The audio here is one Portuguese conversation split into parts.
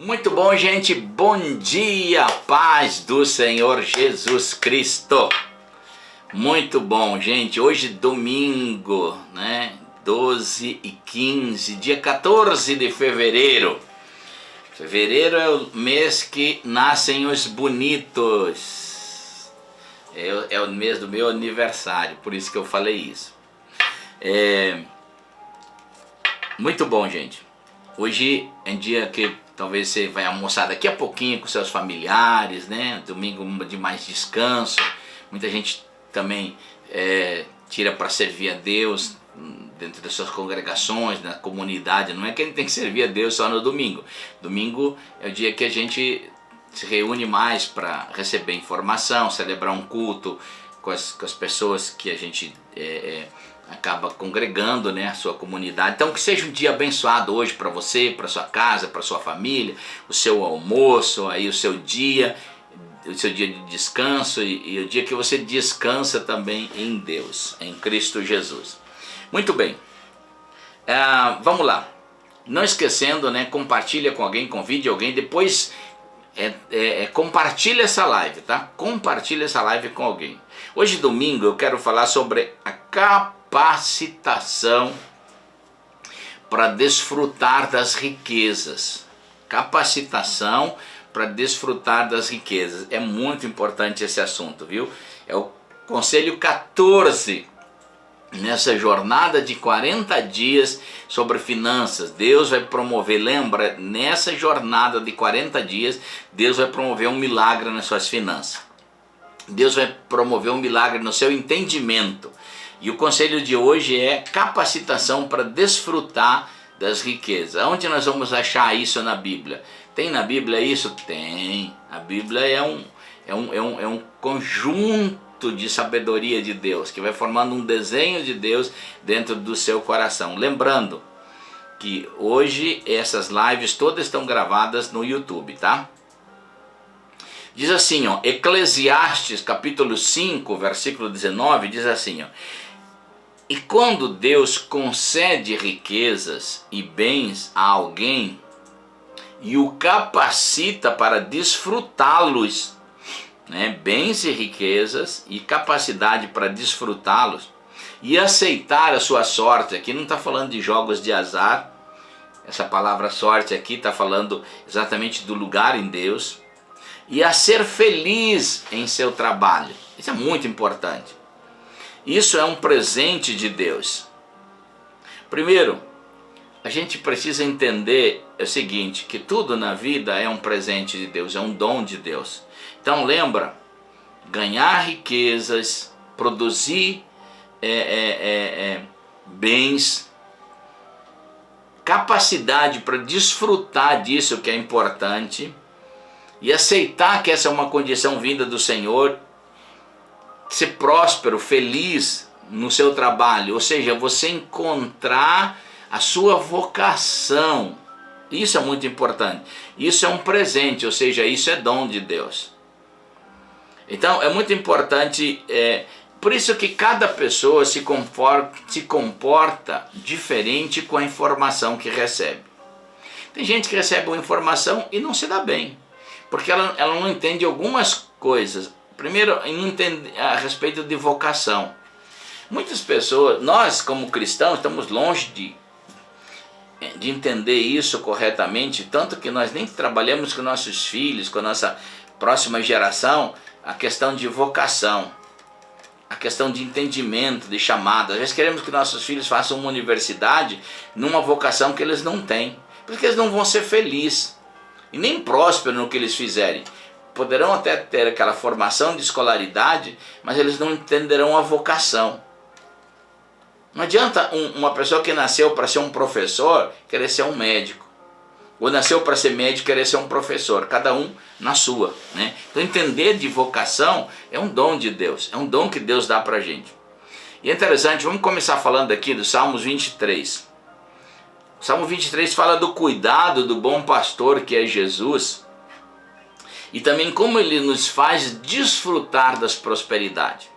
Muito bom, gente. Bom dia, paz do Senhor Jesus Cristo. Muito bom, gente. Hoje domingo, né? 12:15, dia 14 de fevereiro. Fevereiro é o mês que nascem os bonitos. É o mês do meu aniversário, por isso que eu falei isso. Muito bom, gente. Hoje é um dia que talvez você vai almoçar daqui a pouquinho com seus familiares, né? Domingo de mais descanso. Muita gente também tira para servir a Deus dentro das suas congregações, na comunidade. Não é que a gente tem que servir a Deus só no domingo. Domingo é o dia que a gente se reúne mais para receber informação, celebrar um culto com as pessoas que a gente acaba congregando, né, a sua comunidade. Então que seja um dia abençoado hoje para você, para sua casa, para sua família, o seu almoço, aí o seu dia de descanso e o dia que você descansa também em Deus, em Cristo Jesus. Muito bem, vamos lá. Não esquecendo, né, compartilha com alguém, convide alguém, depois compartilha essa live, tá? Compartilha essa live com alguém. Hoje domingo eu quero falar sobre a capacitação para desfrutar das riquezas. Capacitação para desfrutar das riquezas. É muito importante esse assunto, viu? É o conselho 14 nessa jornada de 40 dias sobre finanças. Deus vai promover, lembra, nessa jornada de 40 dias, Deus vai promover um milagre nas suas finanças. Deus vai promover um milagre no seu entendimento. E o conselho de hoje é capacitação para desfrutar das riquezas. Onde nós vamos achar isso na Bíblia? Tem na Bíblia isso? Tem. A Bíblia é um conjunto de sabedoria de Deus, que vai formando um desenho de Deus dentro do seu coração. Lembrando que hoje essas lives todas estão gravadas no YouTube, tá? Diz assim, ó, Eclesiastes capítulo 5, versículo 19, diz assim, ó, e quando Deus concede riquezas e bens a alguém e o capacita para desfrutá-los, né, bens e riquezas e capacidade para desfrutá-los e aceitar a sua sorte. Aqui não está falando de jogos de azar, essa palavra sorte aqui está falando exatamente do lugar em Deus, e a ser feliz em seu trabalho. Isso é muito importante. Isso é um presente de Deus. Primeiro, a gente precisa entender o seguinte, que tudo na vida é um presente de Deus, é um dom de Deus. Então lembra, ganhar riquezas, produzir bens, capacidade para desfrutar disso que é importante, e aceitar que essa é uma condição vinda do Senhor, ser próspero, feliz no seu trabalho, ou seja, você encontrar a sua vocação. Isso é muito importante. Isso é um presente, ou seja, isso é dom de Deus. Então é muito importante, por isso que cada pessoa se comporta diferente com a informação que recebe. Tem gente que recebe uma informação e não se dá bem, porque ela não entende algumas coisas. Primeiro, não entende a respeito de vocação. Muitas pessoas, nós como cristãos, estamos longe de entender isso corretamente, tanto que nós nem trabalhamos com nossos filhos, com a nossa próxima geração, a questão de vocação, a questão de entendimento, de chamada. Às vezes queremos que nossos filhos façam uma universidade numa vocação que eles não têm, porque eles não vão ser felizes e nem prósperos no que eles fizerem. Poderão até ter aquela formação de escolaridade, mas eles não entenderão a vocação. Não adianta uma pessoa que nasceu para ser um professor querer ser um médico, ou nasceu para ser médico querer ser um professor, cada um na sua, né? Então entender de vocação é um dom de Deus, é um dom que Deus dá para a gente. E é interessante, vamos começar falando aqui do Salmos 23. O Salmo 23 fala do cuidado do bom pastor que é Jesus, e também como ele nos faz desfrutar das prosperidades.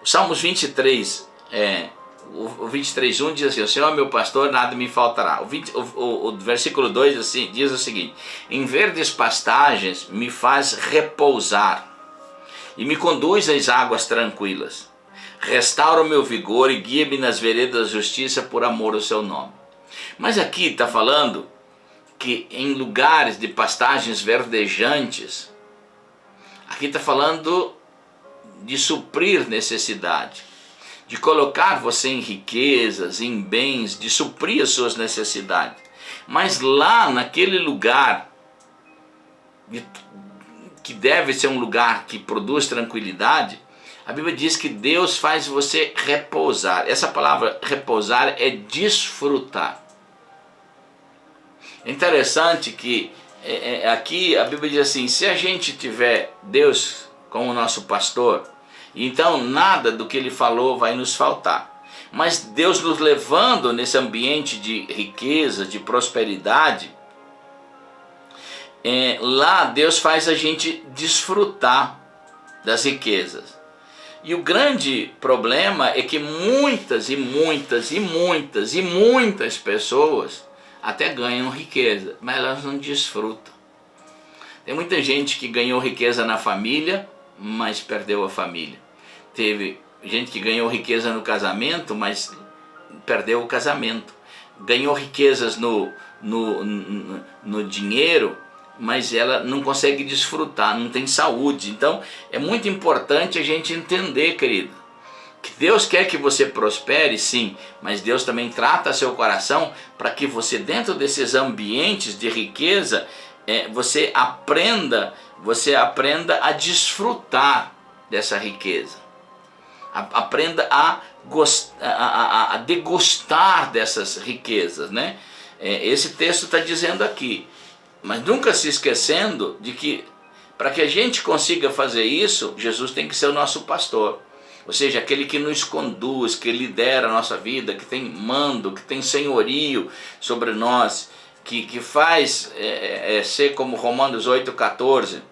O Salmos 23 O 23:1 diz assim: o Senhor é meu pastor, nada me faltará. O versículo 2 assim, diz o seguinte: em verdes pastagens me faz repousar e me conduz às águas tranquilas. Restaura o meu vigor e guia-me nas veredas da justiça por amor ao seu nome. Mas aqui está falando que em lugares de pastagens verdejantes, aqui está falando de suprir necessidade, de colocar você em riquezas, em bens, de suprir as suas necessidades. Mas lá naquele lugar, que deve ser um lugar que produz tranquilidade, a Bíblia diz que Deus faz você repousar. Essa palavra repousar é desfrutar. É interessante que aqui a Bíblia diz assim: se a gente tiver Deus como nosso pastor, então nada do que Ele falou vai nos faltar. Mas Deus nos levando nesse ambiente de riqueza, de prosperidade, lá Deus faz a gente desfrutar das riquezas. E o grande problema é que muitas pessoas até ganham riqueza, mas elas não desfrutam. Tem muita gente que ganhou riqueza na família, mas perdeu a família. Teve gente que ganhou riqueza no casamento, mas perdeu o casamento. Ganhou riquezas no dinheiro, mas ela não consegue desfrutar, não tem saúde. Então é muito importante a gente entender, querido, que Deus quer que você prospere, sim, mas Deus também trata seu coração para que você, dentro desses ambientes de riqueza, você aprenda a desfrutar dessa riqueza. Aprenda a degustar dessas riquezas, né? Esse texto está dizendo aqui, mas nunca se esquecendo de que para que a gente consiga fazer isso, Jesus tem que ser o nosso pastor. Ou seja, aquele que nos conduz, que lidera a nossa vida, que tem mando, que tem senhorio sobre nós, que faz ser como Romanos 8,14,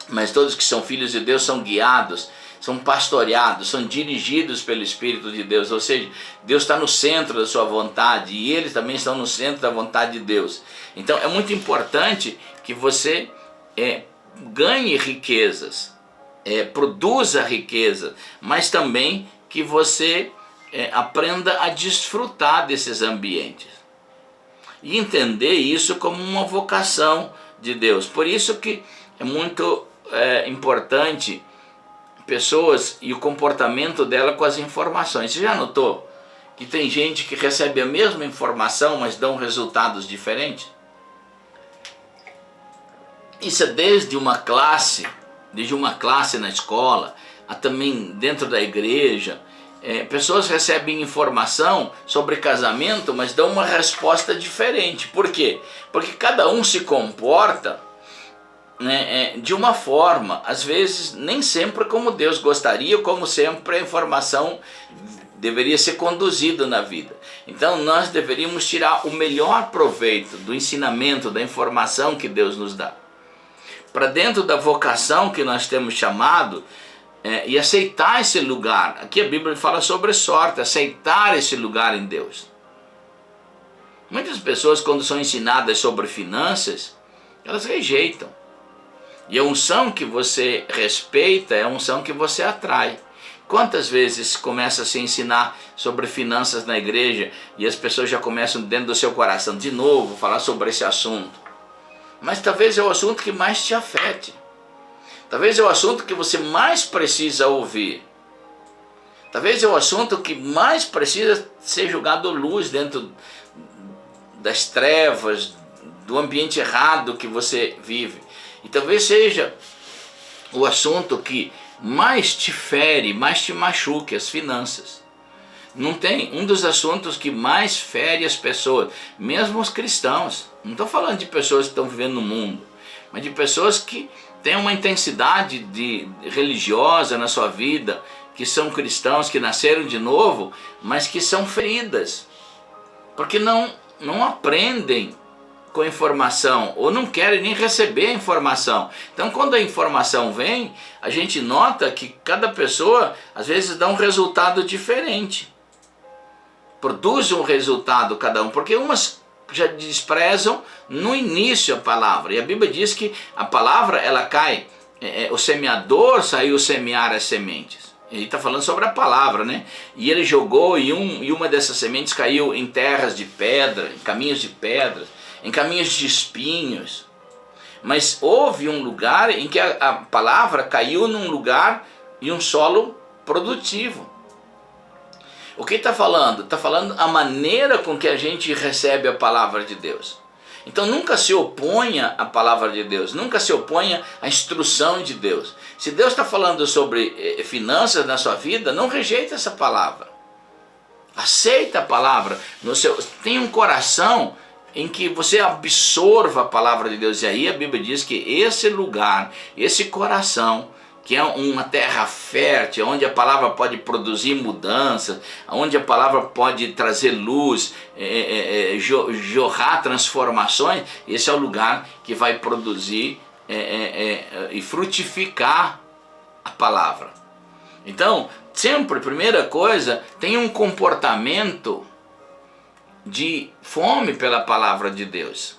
mas todos que são filhos de Deus são guiados, são pastoreados, são dirigidos pelo Espírito de Deus. Ou seja, Deus está no centro da sua vontade e eles também estão no centro da vontade de Deus. Então é muito importante que você ganhe riquezas, produza riqueza, mas também que você aprenda a desfrutar desses ambientes e entender isso como uma vocação de Deus. Por isso que é muito importante pessoas e o comportamento dela com as informações. Você já notou que tem gente que recebe a mesma informação, mas dão resultados diferentes? Isso é desde uma classe na escola, a também dentro da igreja. Pessoas recebem informação sobre casamento, mas dão uma resposta diferente. Por quê? Porque cada um se comporta de uma forma, às vezes nem sempre como Deus gostaria, como sempre a informação deveria ser conduzida na vida. Então nós deveríamos tirar o melhor proveito do ensinamento, da informação que Deus nos dá, para dentro da vocação que nós temos chamado, e aceitar esse lugar. Aqui a Bíblia fala sobre sorte, aceitar esse lugar em Deus. Muitas pessoas, quando são ensinadas sobre finanças, elas rejeitam. E a unção que você respeita é a unção que você atrai. Quantas vezes começa a se ensinar sobre finanças na igreja e as pessoas já começam dentro do seu coração de novo falar sobre esse assunto? Mas talvez é o assunto que mais te afete. Talvez é o assunto que você mais precisa ouvir. Talvez é o assunto que mais precisa ser jogado luz dentro das trevas, do ambiente errado que você vive. E talvez seja o assunto que mais te fere, mais te machuque, as finanças. Não tem um dos assuntos que mais fere as pessoas, mesmo os cristãos. Não estou falando de pessoas que estão vivendo no mundo, mas de pessoas que têm uma intensidade religiosa na sua vida, que são cristãos, que nasceram de novo, mas que são feridas, porque não aprendem com informação, ou não querem nem receber a informação. Então quando a informação vem, a gente nota que cada pessoa às vezes dá um resultado diferente. produz um resultado cada um, porque umas já desprezam no início a palavra, e a Bíblia diz que a palavra ela cai, o semeador saiu semear as sementes. Ele está falando sobre a palavra, né? E ele jogou e uma dessas sementes caiu em terras de pedra, em caminhos de pedras, em caminhos de espinhos. Mas houve um lugar em que a palavra caiu num lugar e um solo produtivo. O que está falando? Está falando a maneira com que a gente recebe a palavra de Deus. Então nunca se oponha à palavra de Deus, nunca se oponha à instrução de Deus. Se Deus está falando sobre finanças na sua vida, não rejeite essa palavra. Aceita a palavra. Tenha um coração em que você absorva a palavra de Deus. E aí a Bíblia diz que esse lugar, esse coração, que é uma terra fértil, onde a palavra pode produzir mudanças, onde a palavra pode trazer luz, jorrar transformações, esse é o lugar que vai produzir e frutificar a palavra. Então, sempre, primeira coisa, tenha um comportamento de fome pela palavra de Deus,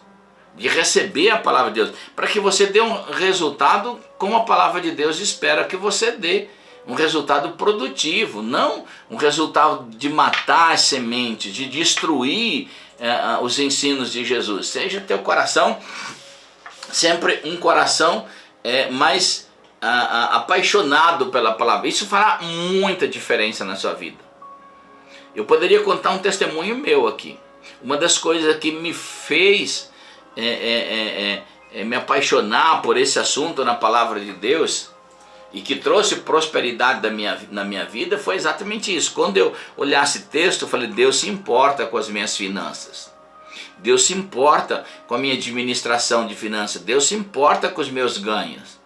de receber a palavra de Deus, para que você dê um resultado como a palavra de Deus espera que você dê, um resultado produtivo, não um resultado de matar as sementes, de destruir os ensinos de Jesus. Seja teu coração sempre um coração mais apaixonado pela palavra. Isso fará muita diferença na sua vida. Eu poderia contar um testemunho meu aqui. Uma das coisas que me fez me apaixonar por esse assunto na palavra de Deus e que trouxe prosperidade na minha vida foi exatamente isso. Quando eu olhasse texto, eu falei: Deus se importa com as minhas finanças, Deus se importa com a minha administração de finanças, Deus se importa com os meus ganhos,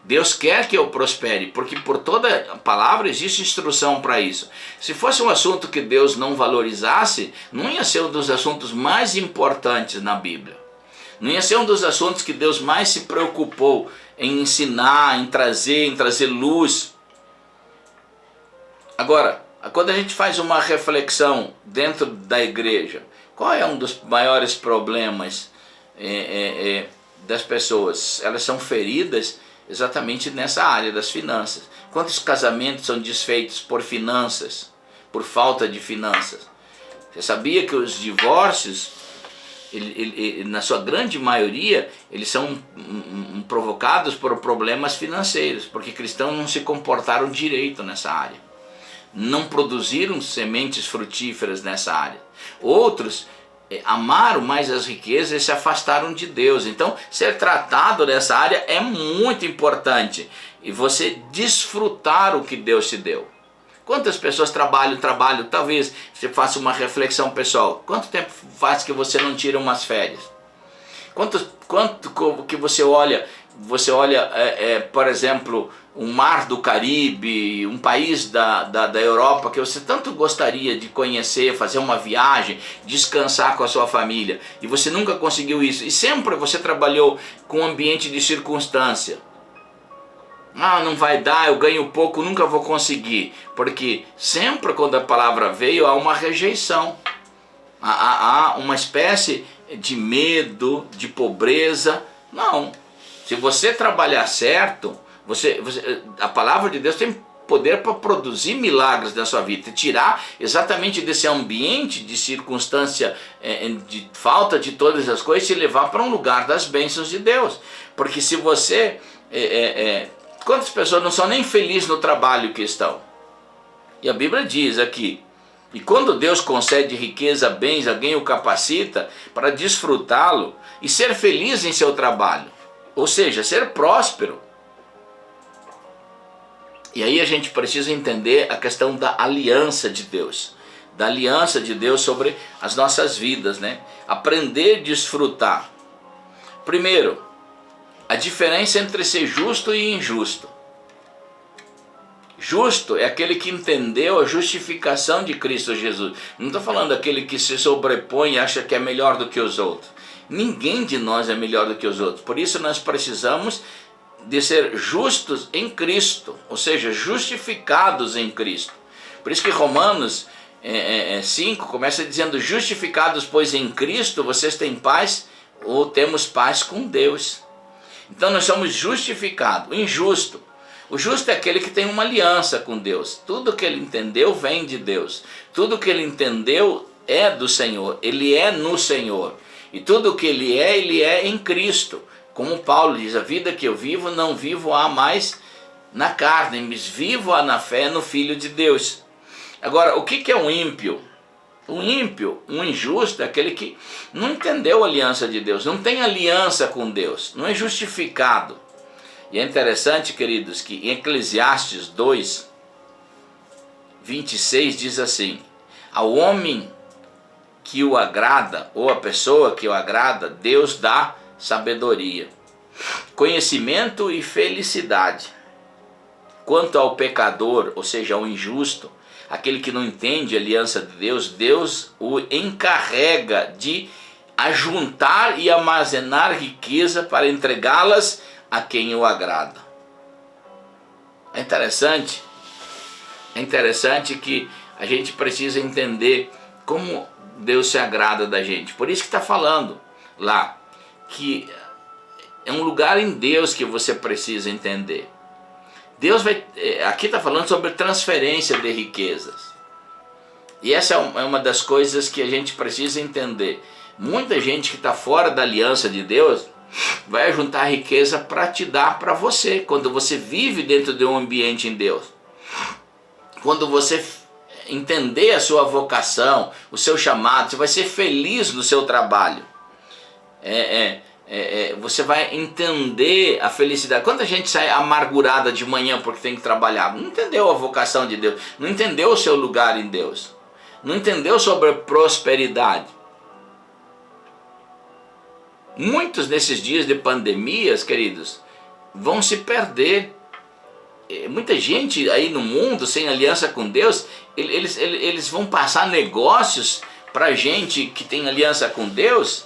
Deus quer que eu prospere, porque por toda a palavra existe instrução para isso. Se fosse um assunto que Deus não valorizasse, não ia ser um dos assuntos mais importantes na Bíblia. Não ia ser um dos assuntos que Deus mais se preocupou em ensinar, em trazer luz. Agora, quando a gente faz uma reflexão dentro da igreja, qual é um dos maiores problemas das pessoas? Elas são feridas exatamente nessa área das finanças. Quantos casamentos são desfeitos por finanças, por falta de finanças? Você sabia que os divórcios, na sua grande maioria, eles são provocados por problemas financeiros, porque cristãos não se comportaram direito nessa área, não produziram sementes frutíferas nessa área. Outros amaram mais as riquezas e se afastaram de Deus. Então, ser tratado nessa área é muito importante, e você desfrutar o que Deus te deu. Quantas pessoas trabalham, talvez você faça uma reflexão pessoal. Quanto tempo faz que você não tira umas férias? Quanto que você olha, por exemplo, um mar do Caribe, um país da Europa que você tanto gostaria de conhecer, fazer uma viagem, descansar com a sua família, e você nunca conseguiu isso, e sempre você trabalhou com um ambiente de circunstância. Não vai dar, eu ganho pouco, nunca vou conseguir. Porque sempre quando a palavra veio, há uma rejeição. Há uma espécie de medo, de pobreza. Não. Se você trabalhar certo, a palavra de Deus tem poder para produzir milagres na sua vida. Tirar exatamente desse ambiente de circunstância, de falta de todas as coisas, e levar para um lugar das bênçãos de Deus. Porque se você... quantas pessoas não são nem felizes no trabalho que estão? E a Bíblia diz aqui: e quando Deus concede riqueza, bens, alguém o capacita para desfrutá-lo e ser feliz em seu trabalho, ou seja, ser próspero. E aí a gente precisa entender a questão da aliança de Deus, sobre as nossas vidas, né? Aprender a desfrutar. Primeiro, a diferença entre ser justo e injusto. Justo é aquele que entendeu a justificação de Cristo Jesus. Não estou falando daquele que se sobrepõe e acha que é melhor do que os outros. Ninguém de nós é melhor do que os outros. Por isso nós precisamos de ser justos em Cristo, ou seja, justificados em Cristo. Por isso que Romanos 5 começa dizendo: justificados, pois, em Cristo, vocês têm paz, ou temos paz com Deus. Então nós somos justificados. O injusto, o justo é aquele que tem uma aliança com Deus. Tudo que ele entendeu vem de Deus. Tudo que ele entendeu é do Senhor. Ele é no Senhor. E tudo que ele é em Cristo. Como Paulo diz: a vida que eu vivo, não vivo a mais na carne, mas vivo a na fé no Filho de Deus. Agora, o que é um ímpio? Um ímpio, um injusto, é aquele que não entendeu a aliança de Deus, não tem aliança com Deus, não é justificado. E é interessante, queridos, que em Eclesiastes 2, 26 diz assim: ao homem que o agrada, ou a pessoa que o agrada, Deus dá sabedoria, conhecimento e felicidade. Quanto ao pecador, ou seja, ao injusto, aquele que não entende a aliança de Deus, Deus o encarrega de ajuntar e armazenar riqueza para entregá-las a quem o agrada. É interessante que a gente precisa entender como Deus se agrada da gente. Por isso que está falando lá, que é um lugar em Deus que você precisa entender. Deus vai, aqui está falando sobre transferência de riquezas. E essa é uma das coisas que a gente precisa entender. Muita gente que está fora da aliança de Deus vai juntar riqueza para te dar para você. Quando você vive dentro de um ambiente em Deus. Quando você entender a sua vocação, o seu chamado, você vai ser feliz no seu trabalho. Você vai entender a felicidade. Quanta gente sai amargurada de manhã porque tem que trabalhar? Não entendeu a vocação de Deus, não entendeu o seu lugar em Deus, não entendeu sobre a prosperidade. Muitos nesses dias de pandemias, queridos, vão se perder. Muita gente aí no mundo sem aliança com Deus, eles vão passar negócios para gente que tem aliança com Deus.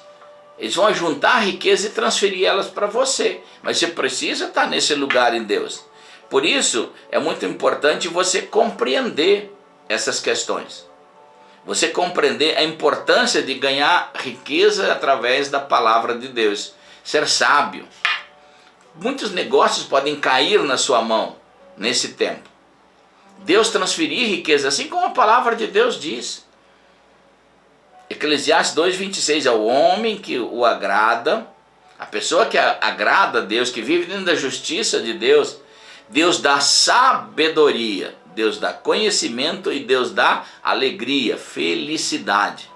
Eles vão juntar riqueza e transferir elas para você. Mas você precisa estar nesse lugar em Deus. Por isso, é muito importante você compreender essas questões. Você compreender a importância de ganhar riqueza através da palavra de Deus. Ser sábio. Muitos negócios podem cair na sua mão nesse tempo. Deus transferir riqueza, assim como a palavra de Deus diz. Eclesiastes 2:26, é o homem que o agrada, a pessoa que agrada a Deus, que vive dentro da justiça de Deus, Deus dá sabedoria, Deus dá conhecimento e Deus dá alegria, felicidade.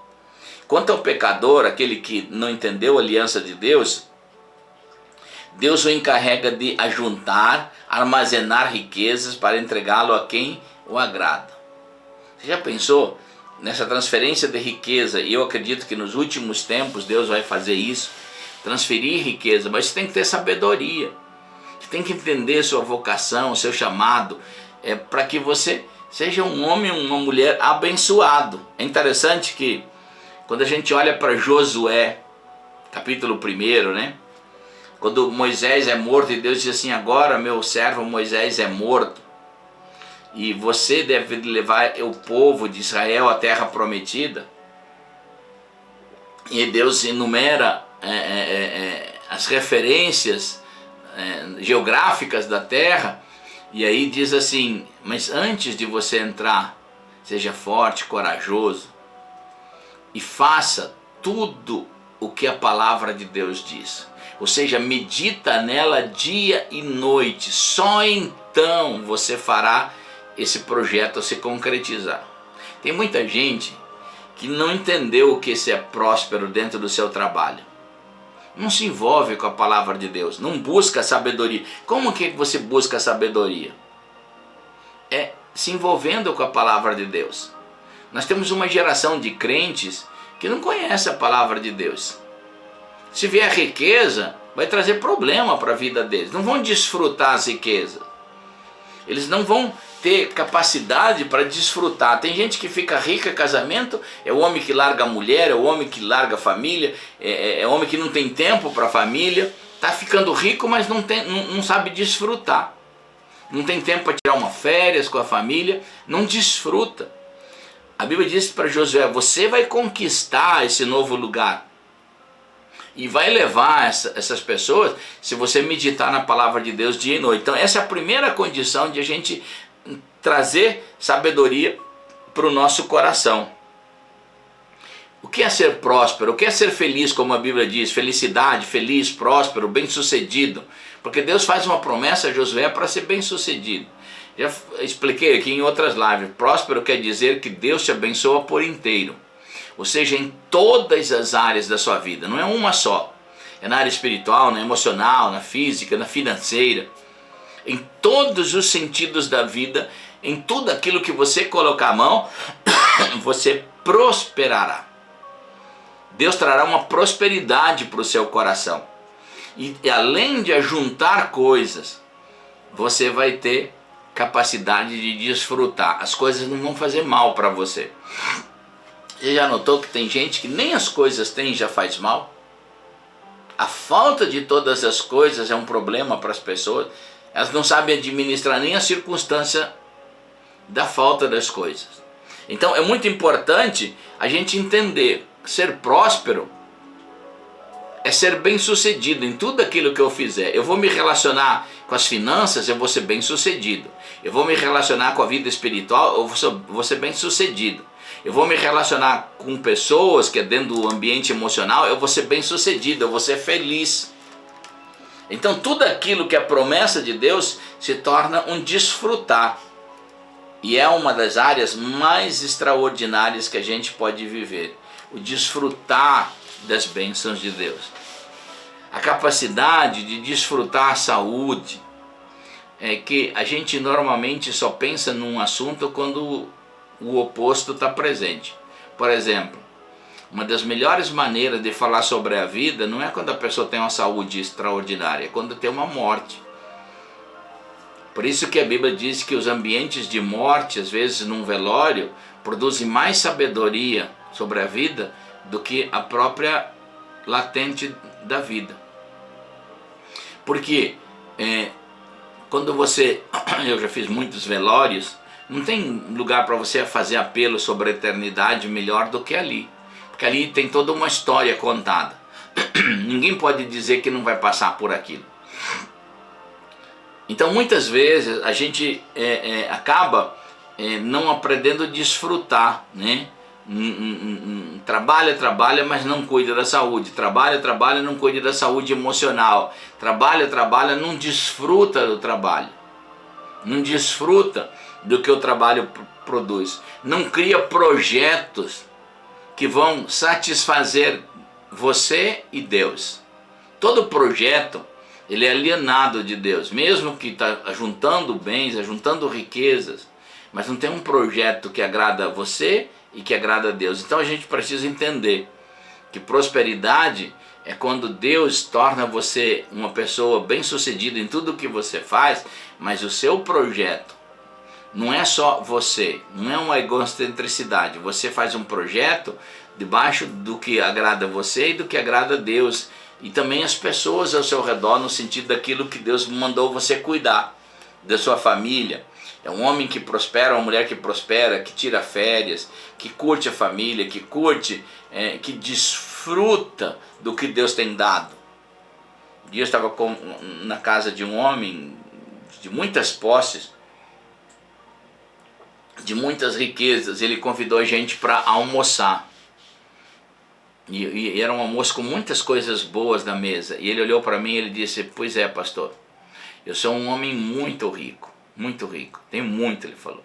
Quanto ao pecador, aquele que não entendeu a aliança de Deus, Deus o encarrega de ajuntar, armazenar riquezas para entregá-lo a quem o agrada. Você já pensou nessa transferência de riqueza? E eu acredito que nos últimos tempos Deus vai fazer isso, transferir riqueza, mas você tem que ter sabedoria, você tem que entender sua vocação, seu chamado, para que você seja um homem ou uma mulher abençoado. É interessante que quando a gente olha para Josué, capítulo 1, né? Quando Moisés é morto e Deus diz assim: agora meu servo Moisés é morto, e você deve levar o povo de Israel à terra prometida. E Deus enumera as referências geográficas da terra. E aí diz assim: mas antes de você entrar, seja forte, corajoso, e faça tudo o que a palavra de Deus diz. Ou seja, medita nela dia e noite. Só então você fará esse projeto se concretizar. Tem muita gente que não entendeu o que é ser próspero dentro do seu trabalho. Não se envolve com a palavra de Deus, não busca sabedoria. Como que você busca sabedoria? É se envolvendo com a palavra de Deus. Nós temos uma geração de crentes que não conhece a palavra de Deus. Se vier riqueza, vai trazer problema para a vida deles. Não vão desfrutar as riquezas. Eles não vão ter capacidade para desfrutar. Tem gente que fica rica, casamento, é o homem que larga a mulher, é o homem que larga a família, é o homem que não tem tempo para a família, está ficando rico, mas não sabe desfrutar. Não tem tempo para tirar uma férias com a família, não desfruta. A Bíblia diz para Josué: você vai conquistar esse novo lugar e vai levar essas pessoas se você meditar na palavra de Deus dia e noite. Então essa é a primeira condição de a gente trazer sabedoria para o nosso coração. O que é ser próspero? O que é ser feliz, como a Bíblia diz? Felicidade, feliz, próspero, bem-sucedido. Porque Deus faz uma promessa a Josué para ser bem-sucedido. Já expliquei aqui em outras lives. Próspero quer dizer que Deus te abençoa por inteiro. Ou seja, em todas as áreas da sua vida. Não é uma só. É na área espiritual, na emocional, na física, na financeira. Em todos os sentidos da vida, em tudo aquilo que você colocar a mão, você prosperará. Deus trará uma prosperidade para o seu coração. E além de ajuntar coisas, você vai ter capacidade de desfrutar. As coisas não vão fazer mal para você. Você já notou que tem gente que nem as coisas tem já faz mal? A falta de todas as coisas é um problema para as pessoas. Elas não sabem administrar nem a circunstância da falta das coisas. Então é muito importante a gente entender: ser próspero é ser bem sucedido em tudo aquilo que eu fizer. Eu vou me relacionar com as finanças, eu vou ser bem sucedido. Eu vou me relacionar com a vida espiritual, eu vou ser bem sucedido. Eu vou me relacionar com pessoas que é dentro do ambiente emocional, eu vou ser bem sucedido, eu vou ser feliz. Então tudo aquilo que é promessa de Deus se torna um desfrutar. E é uma das áreas mais extraordinárias que a gente pode viver. O desfrutar das bênçãos de Deus. A capacidade de desfrutar a saúde. É que a gente normalmente só pensa num assunto quando o oposto está presente. Por exemplo, uma das melhores maneiras de falar sobre a vida não é quando a pessoa tem uma saúde extraordinária, é quando tem uma morte. Por isso que a Bíblia diz que os ambientes de morte, às vezes num velório, produzem mais sabedoria sobre a vida do que a própria latente da vida. Porque quando você, eu já fiz muitos velórios, não tem lugar para você fazer apelo sobre a eternidade melhor do que ali. Porque ali tem toda uma história contada. Ninguém pode dizer que não vai passar por aquilo. Então muitas vezes a gente acaba não aprendendo a desfrutar, né? Trabalha, mas não cuida da saúde. Trabalha, não cuida da saúde emocional. Trabalha, não desfruta do trabalho. Não desfruta do que o trabalho produz. Não cria projetos que vão satisfazer você e Deus. Todo projeto, ele é alienado de Deus, mesmo que está ajuntando bens, ajuntando riquezas, mas não tem um projeto que agrada a você e que agrada a Deus. Então a gente precisa entender que prosperidade é quando Deus torna você uma pessoa bem-sucedida em tudo que você faz, mas o seu projeto não é só você, não é uma egocentricidade. Você faz um projeto debaixo do que agrada a você e do que agrada a Deus. E também as pessoas ao seu redor, no sentido daquilo que Deus mandou você cuidar, da sua família. É um homem que prospera, uma mulher que prospera, que tira férias, que curte a família, que curte, que desfruta do que Deus tem dado. Um dia eu estava na casa de um homem de muitas posses, de muitas riquezas. Ele convidou a gente para almoçar. E era um almoço com muitas coisas boas na mesa. E ele olhou para mim e ele disse: pois é, pastor, eu sou um homem muito rico, tenho muito, ele falou,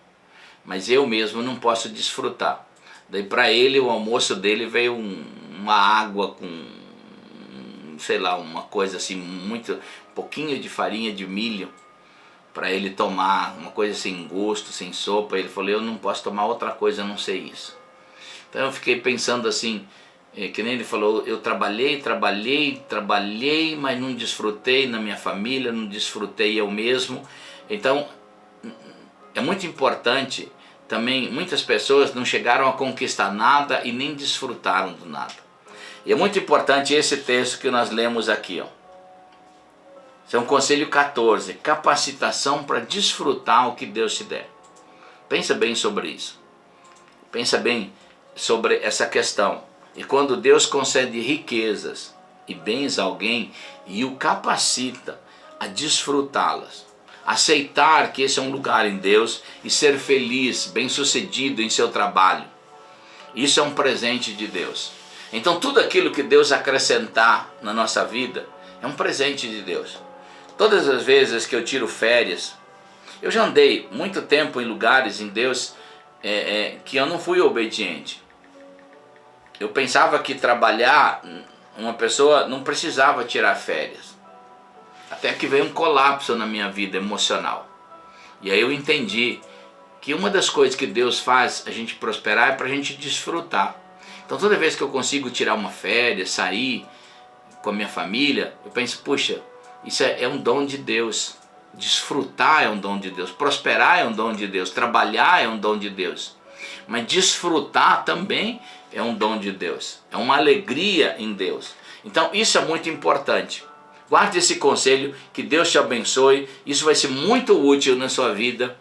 mas eu mesmo não posso desfrutar. Daí para ele, o almoço dele veio uma água com, sei lá, uma coisa assim, um pouquinho de farinha de milho, para ele tomar, uma coisa sem gosto, sem sopa. Ele falou: eu não posso tomar outra coisa a não ser isso. Então eu fiquei pensando assim, que nem ele falou, eu trabalhei, mas não desfrutei na minha família, não desfrutei eu mesmo. Então é muito importante também, muitas pessoas não chegaram a conquistar nada e nem desfrutaram do nada. E é muito importante esse texto que nós lemos aqui, ó. Esse é um conselho 14, capacitação para desfrutar o que Deus te der. Pensa bem sobre isso. Pensa bem sobre essa questão. E quando Deus concede riquezas e bens a alguém e o capacita a desfrutá-las, aceitar que esse é um lugar em Deus e ser feliz, bem-sucedido em seu trabalho, isso é um presente de Deus. Então tudo aquilo que Deus acrescentar na nossa vida é um presente de Deus. Todas as vezes que eu tiro férias, eu já andei muito tempo em lugares em Deus que eu não fui obediente. Eu pensava que trabalhar, uma pessoa não precisava tirar férias. Até que veio um colapso na minha vida emocional. E aí eu entendi que uma das coisas que Deus faz a gente prosperar é para a gente desfrutar. Então toda vez que eu consigo tirar uma férias, sair com a minha família, eu penso, puxa, isso é um dom de Deus. Desfrutar é um dom de Deus, prosperar é um dom de Deus, trabalhar é um dom de Deus. Mas desfrutar também é um dom de Deus, é uma alegria em Deus. Então isso é muito importante. Guarde esse conselho, que Deus te abençoe, isso vai ser muito útil na sua vida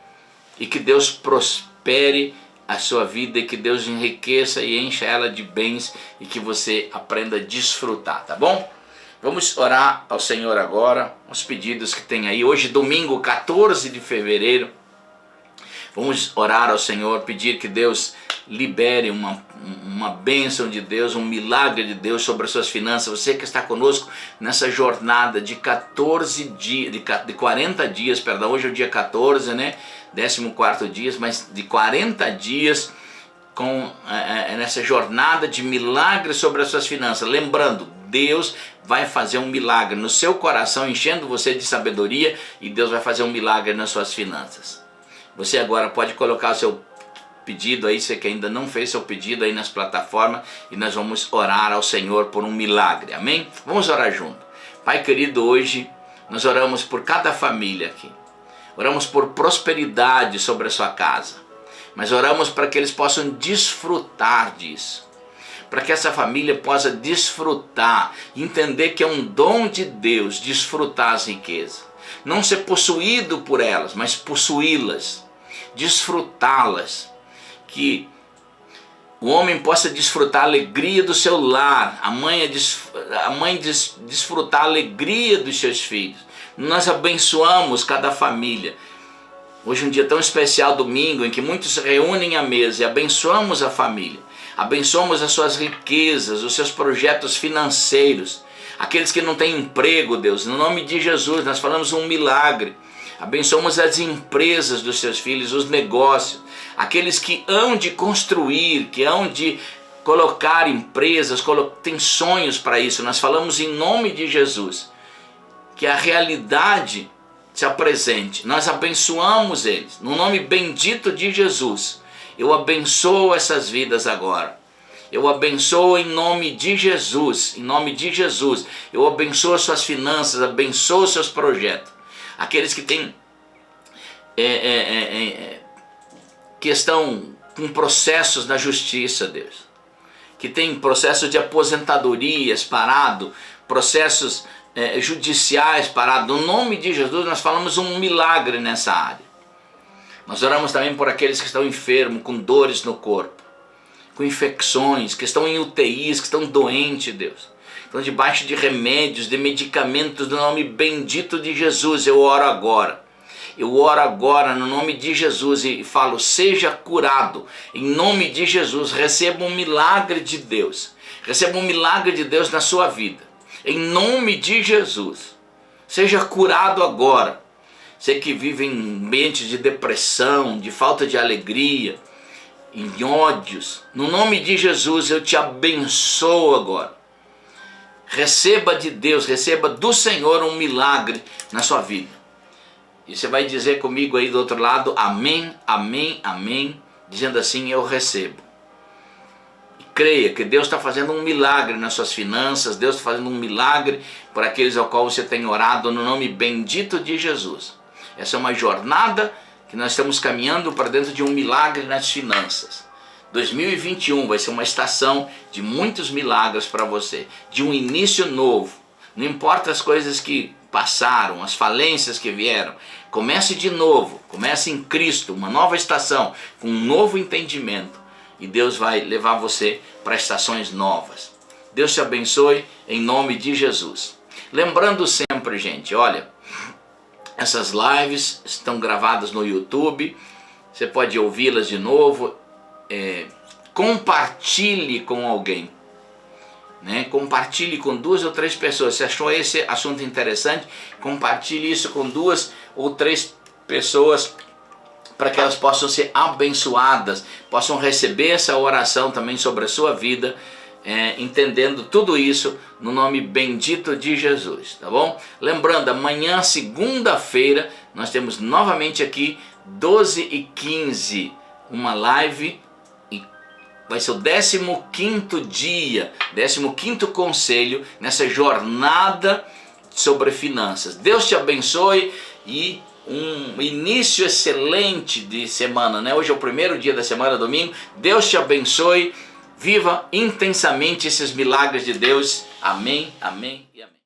e que Deus prospere a sua vida e que Deus enriqueça e encha ela de bens e que você aprenda a desfrutar, tá bom? Vamos orar ao Senhor agora, os pedidos que tem aí. Hoje, domingo, 14 de fevereiro, vamos orar ao Senhor, pedir que Deus libere uma bênção de Deus, um milagre de Deus sobre as suas finanças. Você que está conosco nessa jornada de 14 dias, de 40 dias, perdão, hoje é o dia 14, né? 14º dia, mas de 40 dias nessa jornada de milagre sobre as suas finanças. Lembrando, Deus vai fazer um milagre no seu coração, enchendo você de sabedoria, e Deus vai fazer um milagre nas suas finanças. Você agora pode colocar o seu pedido aí, você que ainda não fez seu pedido aí nas plataformas, e nós vamos orar ao Senhor por um milagre, amém? Vamos orar junto. Pai querido, hoje nós oramos por cada família aqui, oramos por prosperidade sobre a sua casa, mas oramos para que eles possam desfrutar disso, para que essa família possa desfrutar, entender que é um dom de Deus desfrutar as riquezas, não ser possuído por elas, mas possuí-las, desfrutá-las, que o homem possa desfrutar a alegria do seu lar, a mãe desfrutar a alegria dos seus filhos. Nós abençoamos cada família. Hoje é um dia tão especial, domingo, em que muitos se reúnem à mesa e abençoamos a família. Abençoamos as suas riquezas, os seus projetos financeiros. Aqueles que não têm emprego, Deus, no nome de Jesus, nós falamos um milagre. Abençoamos as empresas dos seus filhos, os negócios. Aqueles que hão de construir, que hão de colocar empresas, têm sonhos para isso. Nós falamos em nome de Jesus, que a realidade se apresente. Nós abençoamos eles, no nome bendito de Jesus. Eu abençoo essas vidas agora. Eu abençoo em nome de Jesus, em nome de Jesus. Eu abençoo as suas finanças, abençoo os seus projetos. Aqueles que têm que estão com processos na justiça, Deus, que tem processos de aposentadorias parado, processos judiciais parados. No nome de Jesus nós falamos um milagre nessa área. Nós oramos também por aqueles que estão enfermos, com dores no corpo, com infecções, que estão em UTIs, que estão doentes, Deus, estão debaixo de remédios, de medicamentos. No nome bendito de Jesus eu oro agora. Eu oro agora no nome de Jesus e falo, seja curado, em nome de Jesus. Receba um milagre de Deus, receba um milagre de Deus na sua vida, em nome de Jesus. Seja curado agora. Você que vive em ambientes de depressão, de falta de alegria, em ódios, no nome de Jesus eu te abençoo agora. Receba de Deus, receba do Senhor um milagre na sua vida. E você vai dizer comigo aí do outro lado, amém, amém, amém, dizendo assim, eu recebo. E creia que Deus está fazendo um milagre nas suas finanças, Deus está fazendo um milagre por aqueles ao qual você tem orado no nome bendito de Jesus. Essa é uma jornada que nós estamos caminhando para dentro de um milagre nas finanças. 2021 vai ser uma estação de muitos milagres para você, de um início novo. Não importa as coisas que passaram, as falências que vieram, comece de novo, comece em Cristo, uma nova estação, com um novo entendimento. e Deus vai levar você para estações novas. Deus te abençoe em nome de Jesus. Lembrando sempre, gente, olha, essas lives estão gravadas no YouTube, você pode ouvi-las de novo, compartilhe com alguém, né? Compartilhe com 2 ou 3 pessoas. Se achou esse assunto interessante, compartilhe isso com 2 ou 3 pessoas, para que elas possam ser abençoadas, possam receber essa oração também sobre a sua vida, entendendo tudo isso no nome bendito de Jesus, tá bom? Lembrando, amanhã, segunda-feira, nós temos novamente aqui 12h15 uma live, e vai ser o 15º dia, 15º conselho nessa jornada sobre finanças. Deus te abençoe e um início excelente de semana, né? Hoje é o primeiro dia da semana, domingo. Deus te abençoe. Viva intensamente esses milagres de Deus. Amém, amém e amém.